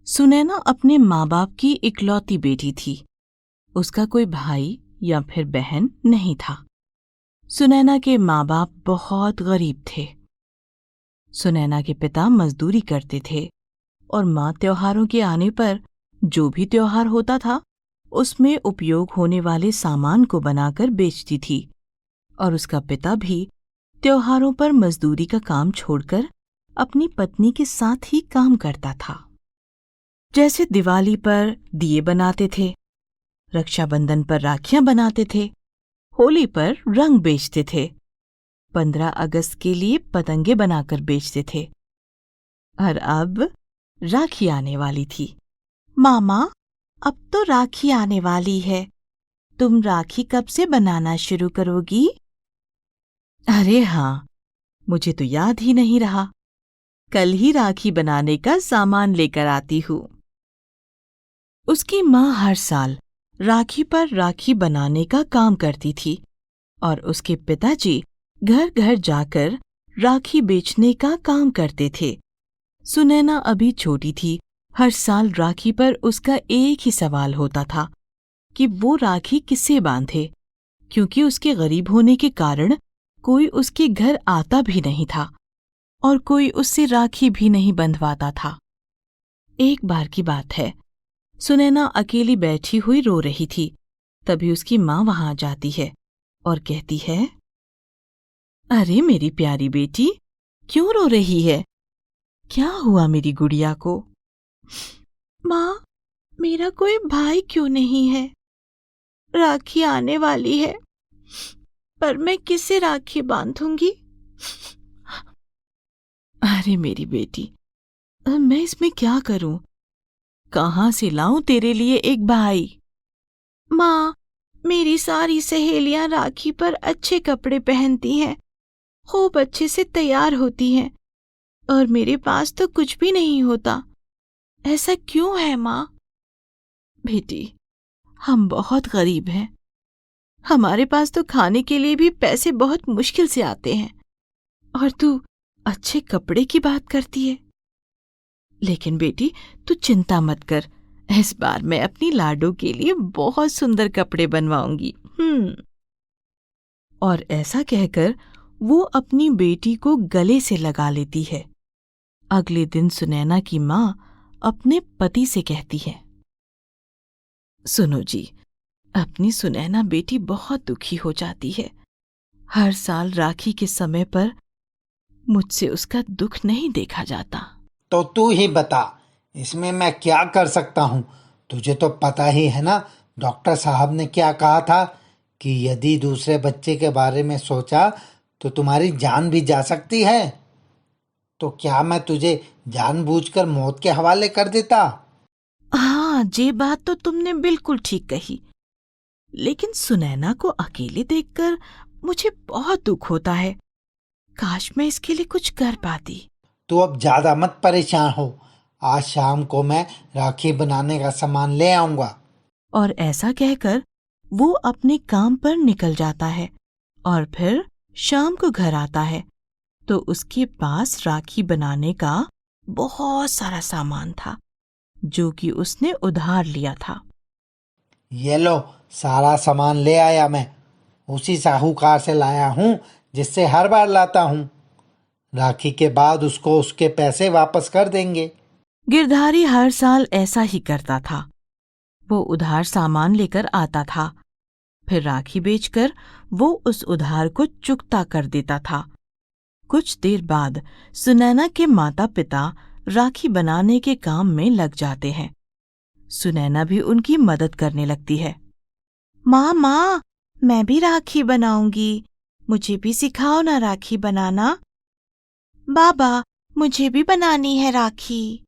सुनैना अपने माँ बाप की इकलौती बेटी थी। उसका कोई भाई या फिर बहन नहीं था। सुनैना के माँ बाप बहुत गरीब थे। सुनैना के पिता मजदूरी करते थे और माँ त्योहारों के आने पर जो भी त्योहार होता था उसमें उपयोग होने वाले सामान को बनाकर बेचती थी। और उसका पिता भी त्योहारों पर मजदूरी का काम छोड़कर अपनी पत्नी के साथ ही काम करता था। जैसे दिवाली पर दिए बनाते थे, रक्षाबंधन पर राखियां बनाते थे, होली पर रंग बेचते थे, 15 अगस्त के लिए पतंगे बनाकर बेचते थे। और अब राखी आने वाली थी। मामा, अब तो राखी आने वाली है। तुम राखी कब से बनाना शुरू करोगी? अरे हाँ, मुझे तो याद ही नहीं रहा। कल ही राखी बनाने का सामान लेकर आती हूँ। उसकी माँ हर साल राखी पर राखी बनाने का काम करती थी और उसके पिताजी घर घर जाकर राखी बेचने का काम करते थे। सुनैना अभी छोटी थी। हर साल राखी पर उसका एक ही सवाल होता था कि वो राखी किसे बांधे, क्योंकि उसके गरीब होने के कारण कोई उसके घर आता भी नहीं था और कोई उससे राखी भी नहीं बंधवाता था। एक बार की बात है, सुनैना अकेली बैठी हुई रो रही थी। तभी उसकी माँ वहां जाती है और कहती है, अरे मेरी प्यारी बेटी, क्यों रो रही है? क्या हुआ मेरी गुड़िया को? माँ, मेरा कोई भाई क्यों नहीं है? राखी आने वाली है, पर मैं किसे राखी बांधूंगी? अरे मेरी बेटी, मैं इसमें क्या करूं? कहाँ से लाऊं तेरे लिए एक भाई? माँ, मेरी सारी सहेलियां राखी पर अच्छे कपड़े पहनती हैं, खूब अच्छे से तैयार होती हैं, और मेरे पास तो कुछ भी नहीं होता। ऐसा क्यों है माँ? बेटी, हम बहुत गरीब हैं। हमारे पास तो खाने के लिए भी पैसे बहुत मुश्किल से आते हैं, और तू अच्छे कपड़े की बात करती है। लेकिन बेटी, तू चिंता मत कर। इस बार मैं अपनी लाडो के लिए बहुत सुंदर कपड़े बनवाऊंगी। और ऐसा कहकर वो अपनी बेटी को गले से लगा लेती है। अगले दिन सुनैना की माँ अपने पति से कहती है, सुनो जी, अपनी सुनैना बेटी बहुत दुखी हो जाती है। हर साल राखी के समय पर मुझसे उसका दुख नहीं देखा जाता। तो तू ही बता, इसमें मैं क्या कर सकता हूँ? तुझे तो पता ही है ना, डॉक्टर साहब ने क्या कहा था कि यदि दूसरे बच्चे के बारे में सोचा तो तुम्हारी जान भी जा सकती है। तो क्या मैं तुझे जानबूझकर मौत के हवाले कर देता? हाँ, ये बात तो तुमने बिल्कुल ठीक कही। लेकिन सुनैना को अकेले देखकर मुझे बहुत दुख होता है। काश मैं इसके लिए कुछ कर पाती। तू अब ज्यादा मत परेशान हो। आज शाम को मैं राखी बनाने का सामान ले आऊंगा। और ऐसा कहकर वो अपने काम पर निकल जाता है और फिर शाम को घर आता है तो उसके पास राखी बनाने का बहुत सारा सामान था जो कि उसने उधार लिया था। ये लो, सारा सामान ले आया मैं। उसी साहूकार से लाया हूँ जिससे हर बार लाता हूँ। राखी के बाद उसको उसके पैसे वापस कर देंगे। गिरधारी हर साल ऐसा ही करता था। वो उधार सामान लेकर आता था, फिर राखी बेचकर वो उस उधार को चुकता कर देता था। कुछ देर बाद सुनैना के माता पिता राखी बनाने के काम में लग जाते हैं। सुनैना भी उनकी मदद करने लगती है। माँ, मैं भी राखी बनाऊंगी। मुझे भी सिखाओ ना राखी बनाना। बाबा, मुझे भी बनानी है राखी।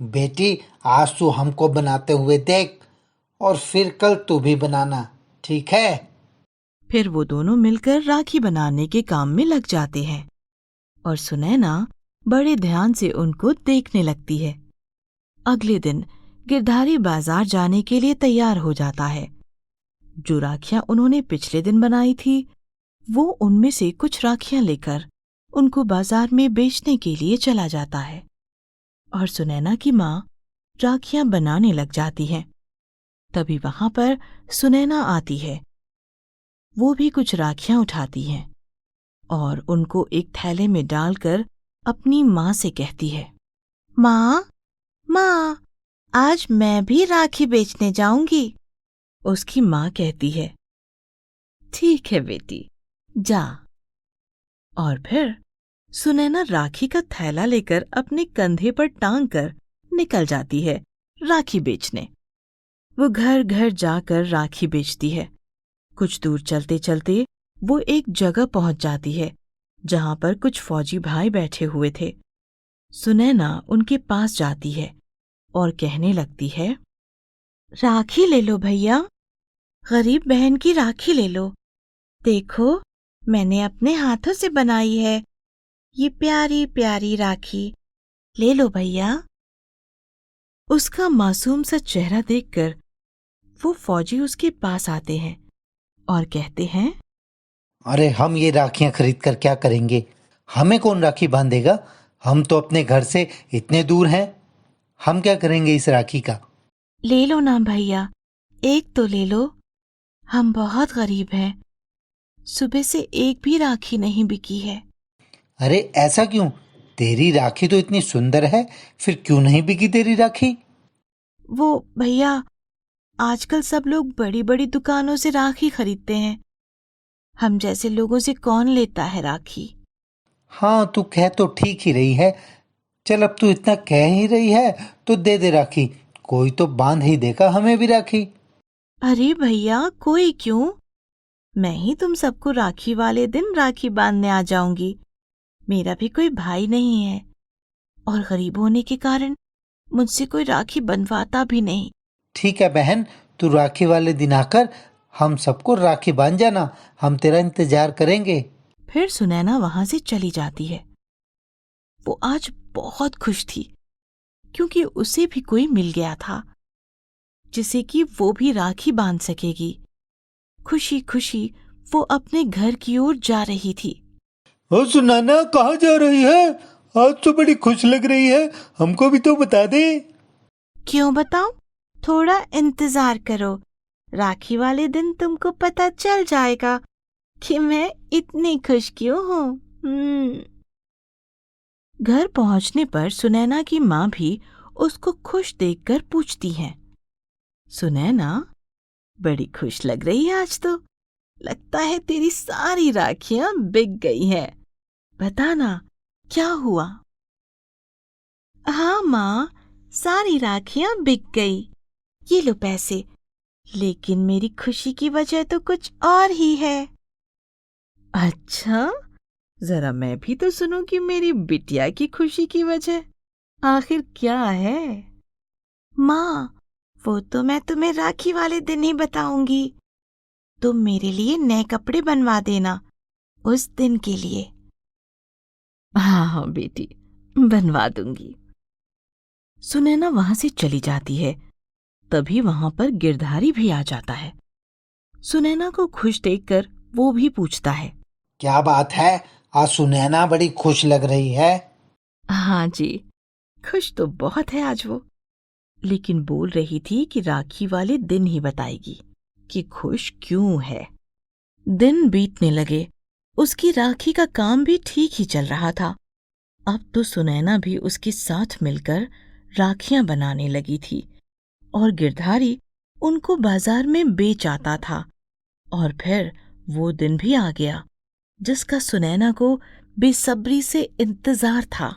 बेटी, आज तू हमको बनाते हुए देख और फिर कल तू भी बनाना, ठीक है? फिर वो दोनों मिलकर राखी बनाने के काम में लग जाते हैं और सुनैना बड़े ध्यान से उनको देखने लगती है। अगले दिन गिरधारी बाजार जाने के लिए तैयार हो जाता है। जो राखियां उन्होंने पिछले दिन बनाई थी, वो उनमें से कुछ राखियां लेकर उनको बाजार में बेचने के लिए चला जाता है। और सुनैना की माँ राखियां बनाने लग जाती हैं। तभी वहां पर सुनैना आती है। वो भी कुछ राखियां उठाती हैं और उनको एक थैले में डालकर अपनी माँ से कहती है, माँ, माँ, आज मैं भी राखी बेचने जाऊंगी। उसकी माँ कहती है, ठीक है बेटी, जा। और फिर सुनैना राखी का थैला लेकर अपने कंधे पर टांग कर निकल जाती है राखी बेचने। वो घर घर जाकर राखी बेचती है। कुछ दूर चलते चलते वो एक जगह पहुंच जाती है जहां पर कुछ फौजी भाई बैठे हुए थे। सुनैना उनके पास जाती है और कहने लगती है, राखी ले लो भैया, गरीब बहन की राखी ले लो। देखो, मैंने अपने हाथों से बनाई है ये प्यारी प्यारी राखी, ले लो भैया। उसका मासूम सा चेहरा देखकर वो फौजी उसके पास आते हैं और कहते हैं, अरे हम ये राखियां खरीद कर क्या करेंगे? हमें कौन राखी बांधेगा? हम तो अपने घर से इतने दूर हैं। हम क्या करेंगे इस राखी का? ले लो ना भैया, एक तो ले लो, हम बहुत गरीब हैं, सुबह से एक भी राखी नहीं बिकी है। अरे ऐसा क्यों? तेरी राखी तो इतनी सुंदर है, फिर क्यों नहीं बिकी तेरी राखी? वो भैया, आजकल सब लोग बड़ी बड़ी दुकानों से राखी खरीदते हैं, हम जैसे लोगों से कौन लेता है राखी। हाँ, तू कह तो ठीक ही रही है। चल, अब तू इतना कह ही रही है तो दे दे राखी। कोई तो बांध ही देगा हमें भी राखी। अरे भैया, कोई क्यों, मैं ही तुम सबको राखी वाले दिन राखी बांधने आ जाऊंगी। मेरा भी कोई भाई नहीं है और गरीब होने के कारण मुझसे कोई राखी बनवाता भी नहीं। ठीक है बहन, तू राखी वाले दिन आकर हम सबको राखी बांध जाना, हम तेरा इंतजार करेंगे। फिर सुनैना वहां से चली जाती है। वो आज बहुत खुश थी क्योंकि उसे भी कोई मिल गया था जिसे कि वो भी राखी बांध सकेगी। खुशी खुशी वो अपने घर की ओर जा रही थी। ओ सुनाना, कहाँ जा रही है? आज तो बड़ी खुश लग रही है, हमको भी तो बता दे। क्यों बताऊं? थोड़ा इंतजार करो, राखी वाले दिन तुमको पता चल जाएगा कि मैं इतनी खुश क्यों हूं। घर पहुंचने पर सुनैना की माँ भी उसको खुश देखकर पूछती है, सुनैना, बड़ी खुश लग रही है आज तो। लगता है तेरी सारी राखियां बिक गई हैं। बताना, क्या हुआ? हाँ माँ, सारी राखियां बिक गई। ये लो पैसे, लेकिन मेरी खुशी की वजह तो कुछ और ही है। अच्छा, जरा मैं भी तो सुनूं कि मेरी बिटिया की खुशी की वजह आखिर क्या है। माँ, वो तो मैं तुम्हें राखी वाले दिन ही बताऊंगी। तुम मेरे लिए नए कपड़े बनवा देना उस दिन के लिए। हाँ हाँ बेटी, बनवा दूंगी। सुनैना वहां से चली जाती है। तभी वहां पर गिरधारी भी आ जाता है। सुनैना को खुश देखकर वो भी पूछता है, क्या बात है, आज सुनैना बड़ी खुश लग रही है। हाँ जी, खुश तो बहुत है आज वो, लेकिन बोल रही थी कि राखी वाले दिन ही बताएगी कि खुश क्यों है। दिन बीतने लगे, उसकी राखी का काम भी ठीक ही चल रहा था। अब तो सुनैना भी उसके साथ मिलकर राखियां बनाने लगी थी और गिरधारी उनको बाजार में बेच आता था। और फिर वो दिन भी आ गया जिसका सुनैना को बेसब्री से इंतजार था,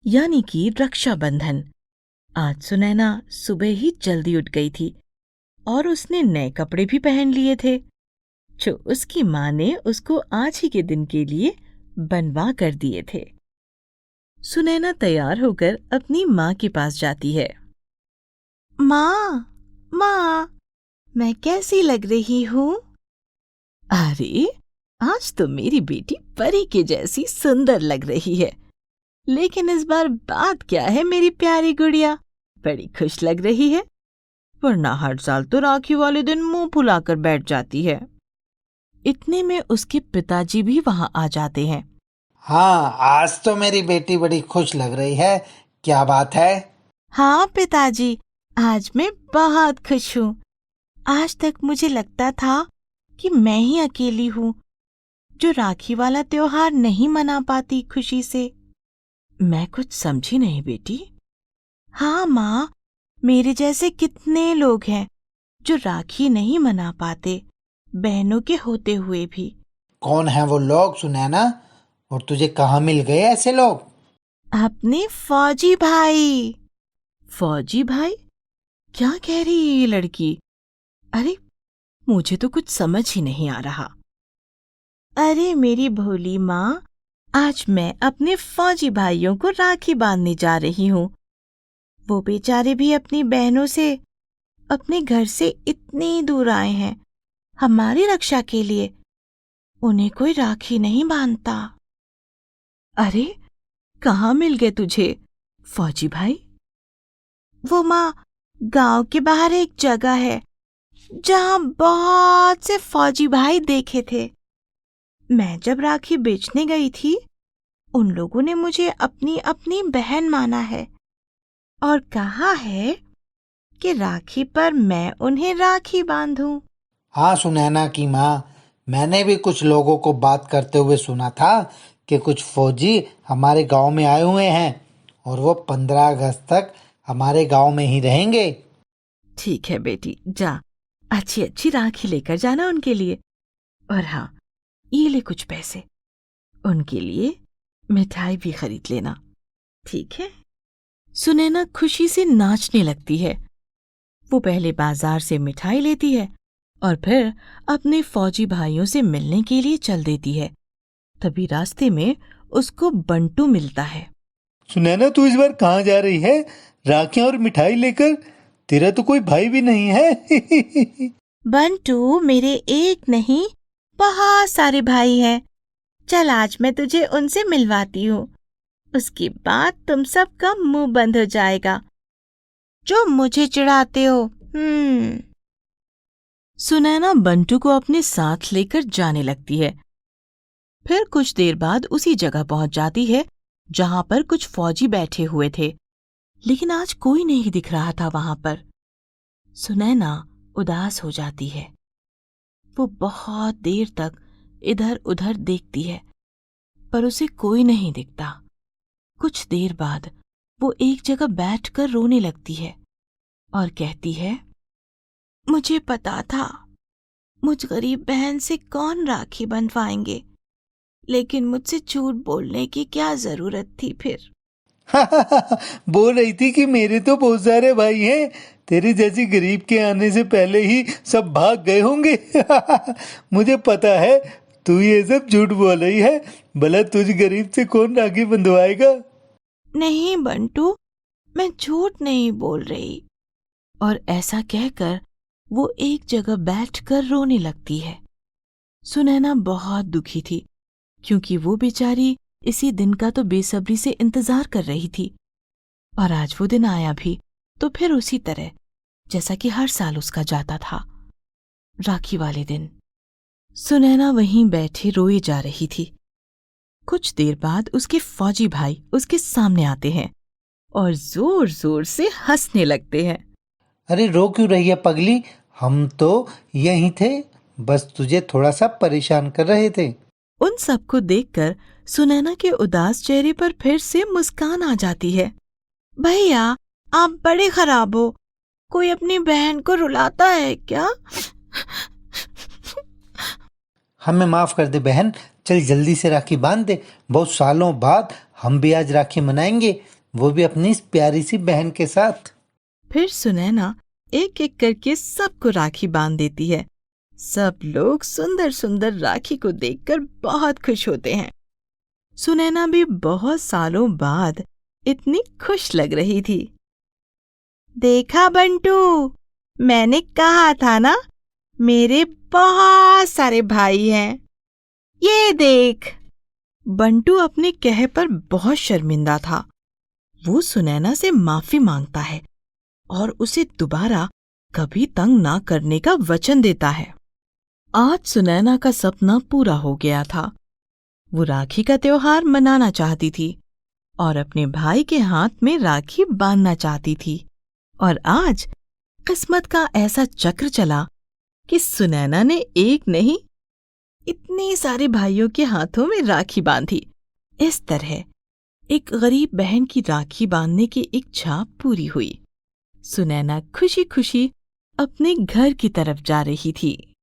यानी कि रक्षाबंधन। आज सुनैना सुबह ही जल्दी उठ गई थी और उसने नए कपड़े भी पहन लिए थे जो उसकी माँ ने उसको आज ही के दिन के लिए बनवा कर दिए थे। सुनैना तैयार होकर अपनी माँ के पास जाती है। माँ, माँ, मैं कैसी लग रही हूँ? अरे, आज तो मेरी बेटी परी के जैसी सुंदर लग रही है। लेकिन इस बार बात क्या है मेरी प्यारी गुड़िया, बड़ी खुश लग रही है, वरना हर साल तो राखी वाले दिन मुंह फुलाकर बैठ जाती है। इतने में उसके पिताजी भी वहां आ जाते हैं। हाँ, आज तो मेरी बेटी बड़ी खुश लग रही है। क्या बात है? हाँ पिताजी, आज मैं बहुत खुश हूँ। आज तक मुझे लगता था कि मैं ही अकेली हूँ जो राखी वाला त्योहार नहीं मना पाती खुशी से। मैं कुछ समझी नहीं बेटी। हाँ माँ, मेरे जैसे कितने लोग हैं जो राखी नहीं मना पाते, बहनों के होते हुए भी। कौन है वो लोग सुनैना, और तुझे कहाँ मिल गए ऐसे लोग? अपने फौजी भाई। फौजी भाई? क्या कह रही है ये लड़की? अरे, मुझे तो कुछ समझ ही नहीं आ रहा। अरे मेरी भोली माँ, आज मैं अपने फौजी भाइयों को राखी बांधने जा रही हूँ। वो बेचारे भी अपनी बहनों से अपने घर से इतनी दूर आए हैं हमारी रक्षा के लिए। उन्हें कोई राखी नहीं बांधता। अरे, कहाँ मिल गए तुझे फौजी भाई? वो माँ, गांव के बाहर एक जगह है जहां बहुत से फौजी भाई देखे थे। मैं जब राखी बेचने गई थी, उन लोगों ने मुझे अपनी अपनी बहन माना है और कहा है कि राखी पर मैं उन्हें राखी बांधूं। हाँ सुनैना की माँ, मैंने भी कुछ लोगों को बात करते हुए सुना था कि कुछ फौजी हमारे गांव में आए हुए हैं और वो 15 अगस्त तक हमारे गांव में ही रहेंगे। ठीक है बेटी, जा अच्छी अच्छी राखी लेकर जाना उनके लिए। और हाँ, ये ले कुछ पैसे, उनके लिए मिठाई भी खरीद लेना, ठीक है? सुनैना खुशी से नाचने लगती है। वो पहले बाजार से मिठाई लेती है और फिर अपने फौजी भाइयों से मिलने के लिए चल देती है। तभी रास्ते में उसको बंटू मिलता है। सुनैना, तू इस बार कहाँ जा रही है राखियां और मिठाई लेकर? तेरा तो कोई भाई भी नहीं है। बंटू, मेरे एक नहीं बहुत सारे भाई हैं। चल आज मैं तुझे उनसे मिलवाती हूँ। उसके बाद तुम सबका मुंह बंद हो जाएगा जो मुझे चिढ़ाते हो। सुनैना बंटू को अपने साथ लेकर जाने लगती है। फिर कुछ देर बाद उसी जगह पहुंच जाती है जहां पर कुछ फौजी बैठे हुए थे, लेकिन आज कोई नहीं दिख रहा था वहां पर। सुनैना उदास हो जाती है। वो बहुत देर तक इधर उधर देखती है, पर उसे कोई नहीं दिखता। कुछ देर बाद वो एक जगह बैठकर रोने लगती है और कहती है, मुझे पता था मुझ गरीब बहन से कौन राखी बंधवाएंगे, लेकिन मुझसे झूठ बोलने की क्या जरूरत थी फिर। बोल रही थी कि मेरे तो बहुत सारे भाई हैं, तेरे जैसी गरीब के आने से पहले ही सब भाग गए होंगे। मुझे पता है तू ये सब झूठ बोल रही है, भला तुझ गरीब से कौन राखी बंधवाएगा? नहीं बंटू, मैं झूठ नहीं बोल रही। और ऐसा कहकर वो एक जगह बैठकर रोने लगती है। सुनैना बहुत दुखी थी, क्योंकि वो बेचारी इसी दिन का तो बेसब्री से इंतजार कर रही थी। और आज वो दिन आया भी तो फिर उसी तरह जैसा कि हर साल उसका जाता था, राखी वाले दिन। सुनैना वहीं बैठे रोए जा रही थी। कुछ देर बाद उसके फौजी भाई उसके सामने आते हैं और जोर जोर से हंसने लगते हैं। अरे रो क्यों रही है पगली, हम तो यहीं थे, बस तुझे थोड़ा सा परेशान कर रहे थे। उन सबको देखकर सुनैना के उदास चेहरे पर फिर से मुस्कान आ जाती है। भैया, आप बड़े खराब हो। कोई अपनी बहन को रुलाता है क्या? हमें माफ कर दे बहन, चल जल्दी से राखी बांध दे। बहुत सालों बाद हम भी आज राखी मनाएंगे, वो भी अपनी इस प्यारी सी बहन के साथ। फिर सुनैना एक एक करके सबको राखी बांध देती है। सब लोग सुंदर सुंदर राखी को देखकर बहुत खुश होते हैं। सुनैना भी बहुत सालों बाद इतनी खुश लग रही थी। देखा बंटू, मैंने कहा था ना, मेरे बहुत सारे भाई हैं। ये देख। बंटू अपने कहे पर बहुत शर्मिंदा था। वो सुनैना से माफी मांगता है और उसे दोबारा कभी तंग ना करने का वचन देता है। आज सुनैना का सपना पूरा हो गया था। वो राखी का त्योहार मनाना चाहती थी, और अपने भाई के हाथ में राखी बांधना चाहती थी। और आज किस्मत का ऐसा चक्र चला कि सुनैना ने एक नहीं, इतने सारे भाइयों के हाथों में राखी बांधी। इस तरह एक गरीब बहन की राखी बांधने की इच्छा पूरी हुई। सुनैना खुशी खुशी अपने घर की तरफ जा रही थी।